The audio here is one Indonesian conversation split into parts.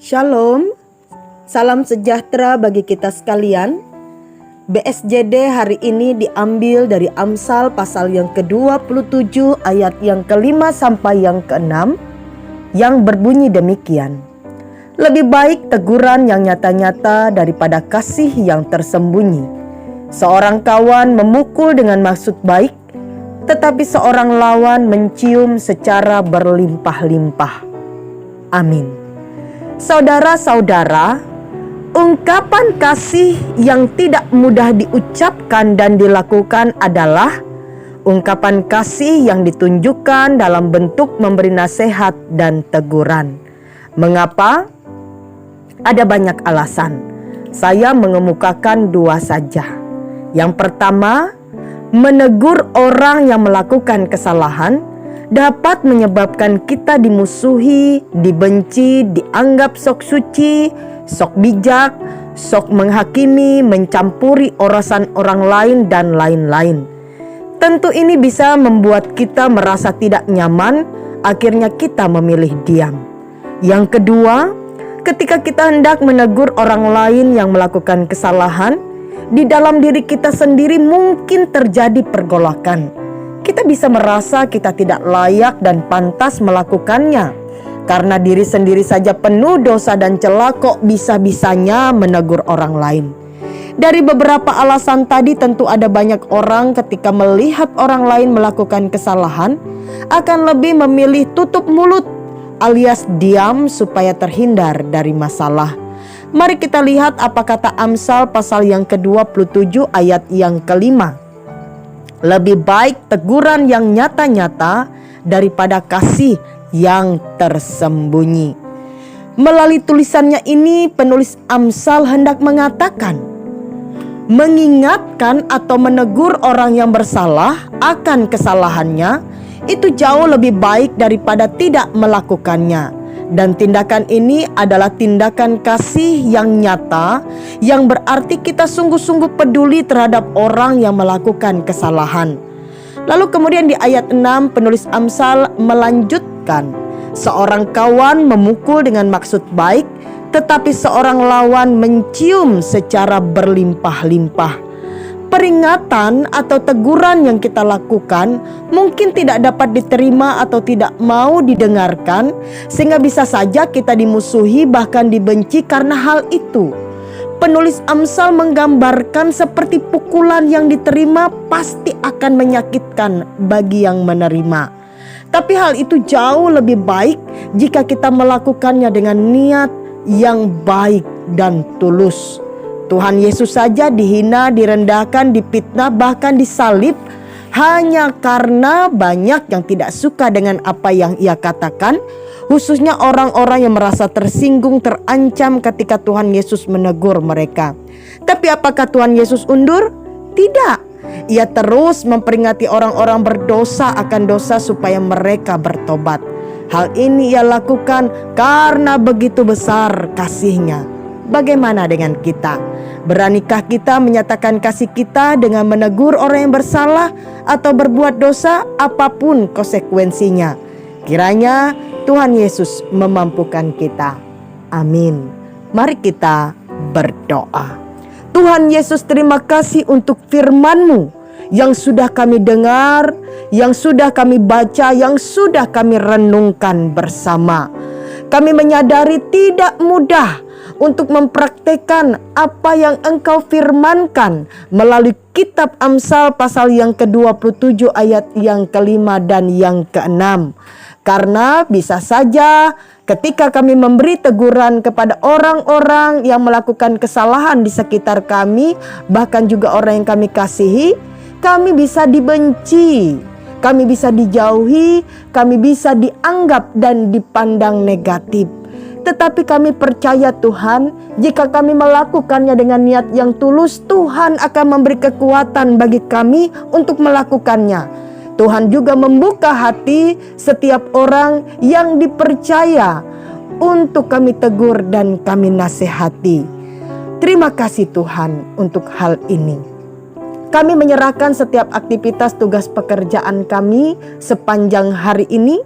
Shalom, salam sejahtera bagi kita sekalian. BSJD hari ini diambil dari Amsal pasal yang ke-27 ayat yang ke-5 sampai yang ke-6 yang berbunyi demikian. Lebih baik teguran yang nyata-nyata daripada kasih yang tersembunyi. Seorang kawan memukul dengan maksud baik, tetapi seorang lawan mencium secara berlimpah-limpah. Amin. Saudara-saudara, ungkapan kasih yang tidak mudah diucapkan dan dilakukan adalah ungkapan kasih yang ditunjukkan dalam bentuk memberi nasihat dan teguran. Mengapa? Ada banyak alasan. Saya mengemukakan dua saja. Yang pertama, menegur orang yang melakukan kesalahan dapat menyebabkan kita dimusuhi, dibenci, dianggap sok suci, sok bijak, sok menghakimi, mencampuri urusan orang lain dan lain-lain. Tentu ini bisa membuat kita merasa tidak nyaman, akhirnya kita memilih diam. Yang kedua, ketika kita hendak menegur orang lain yang melakukan kesalahan, di dalam diri kita sendiri mungkin terjadi pergolakan. Kita bisa merasa kita tidak layak dan pantas melakukannya. Karena diri sendiri saja penuh dosa dan celah, kok bisa-bisanya menegur orang lain. Dari beberapa alasan tadi tentu ada banyak orang ketika melihat orang lain melakukan kesalahan akan lebih memilih tutup mulut alias diam supaya terhindar dari masalah. Mari kita lihat apa kata Amsal pasal yang ke-27 ayat yang ke-5. Lebih baik teguran yang nyata-nyata daripada kasih yang tersembunyi. Melalui tulisannya ini, penulis Amsal hendak mengatakan, mengingatkan atau menegur orang yang bersalah akan kesalahannya itu jauh lebih baik daripada tidak melakukannya. Dan tindakan ini adalah tindakan kasih yang nyata, yang berarti kita sungguh-sungguh peduli terhadap orang yang melakukan kesalahan. Lalu kemudian di ayat 6 penulis Amsal melanjutkan, seorang kawan memukul dengan maksud baik, tetapi seorang lawan mencium secara berlimpah-limpah. Peringatan atau teguran yang kita lakukan mungkin tidak dapat diterima atau tidak mau didengarkan, sehingga bisa saja kita dimusuhi bahkan dibenci karena hal itu. Penulis Amsal menggambarkan seperti pukulan yang diterima pasti akan menyakitkan bagi yang menerima. Tapi hal itu jauh lebih baik jika kita melakukannya dengan niat yang baik dan tulus. Tuhan Yesus saja dihina, direndahkan, dipitnah, bahkan disalib hanya karena banyak yang tidak suka dengan apa yang ia katakan, khususnya orang-orang yang merasa tersinggung, terancam ketika Tuhan Yesus menegur mereka. Tapi apakah Tuhan Yesus undur? Tidak. Ia terus memperingati orang-orang berdosa akan dosa supaya mereka bertobat. Hal ini ia lakukan karena begitu besar kasih-Nya. Bagaimana dengan kita? Beranikah kita menyatakan kasih kita dengan menegur orang yang bersalah atau berbuat dosa apapun konsekuensinya? Kiranya Tuhan Yesus memampukan kita. Amin. Mari kita berdoa. Tuhan Yesus, terima kasih untuk firman-Mu yang sudah kami dengar, yang sudah kami baca, yang sudah kami renungkan bersama. Kami menyadari tidak mudah untuk mempraktekkan apa yang Engkau firmankan melalui kitab Amsal pasal yang ke-27 ayat yang ke-5 dan yang ke-6. Karena bisa saja ketika kami memberi teguran kepada orang-orang yang melakukan kesalahan di sekitar kami, bahkan juga orang yang kami kasihi, kami bisa dibenci, kami bisa dijauhi, kami bisa dianggap dan dipandang negatif. Tetapi kami percaya Tuhan, jika kami melakukannya dengan niat yang tulus, Tuhan akan memberi kekuatan bagi kami untuk melakukannya. Tuhan juga membuka hati setiap orang yang dipercaya untuk kami tegur dan kami nasihati. Terima kasih Tuhan untuk hal ini. Kami menyerahkan setiap aktivitas tugas pekerjaan kami sepanjang hari ini.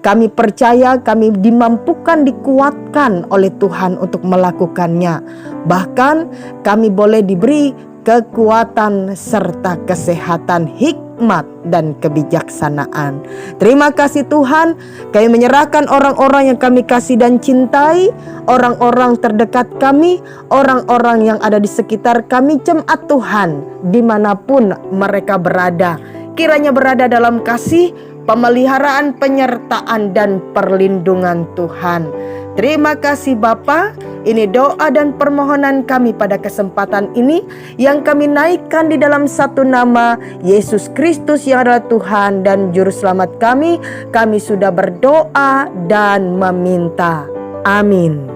Kami percaya kami dimampukan, dikuatkan oleh Tuhan untuk melakukannya. Bahkan kami boleh diberi kekuatan serta kesehatan, hikmat dan kebijaksanaan. Terima kasih Tuhan, kami menyerahkan orang-orang yang kami kasih dan cintai, orang-orang terdekat kami, orang-orang yang ada di sekitar kami, jemaat Tuhan, dimanapun mereka berada. Kiranya berada dalam kasih, pemeliharaan, penyertaan dan perlindungan Tuhan. Terima kasih Bapa. Ini doa dan permohonan kami pada kesempatan ini yang kami naikkan di dalam satu nama Yesus Kristus yang adalah Tuhan dan Juru Selamat kami. Kami sudah berdoa dan meminta. Amin.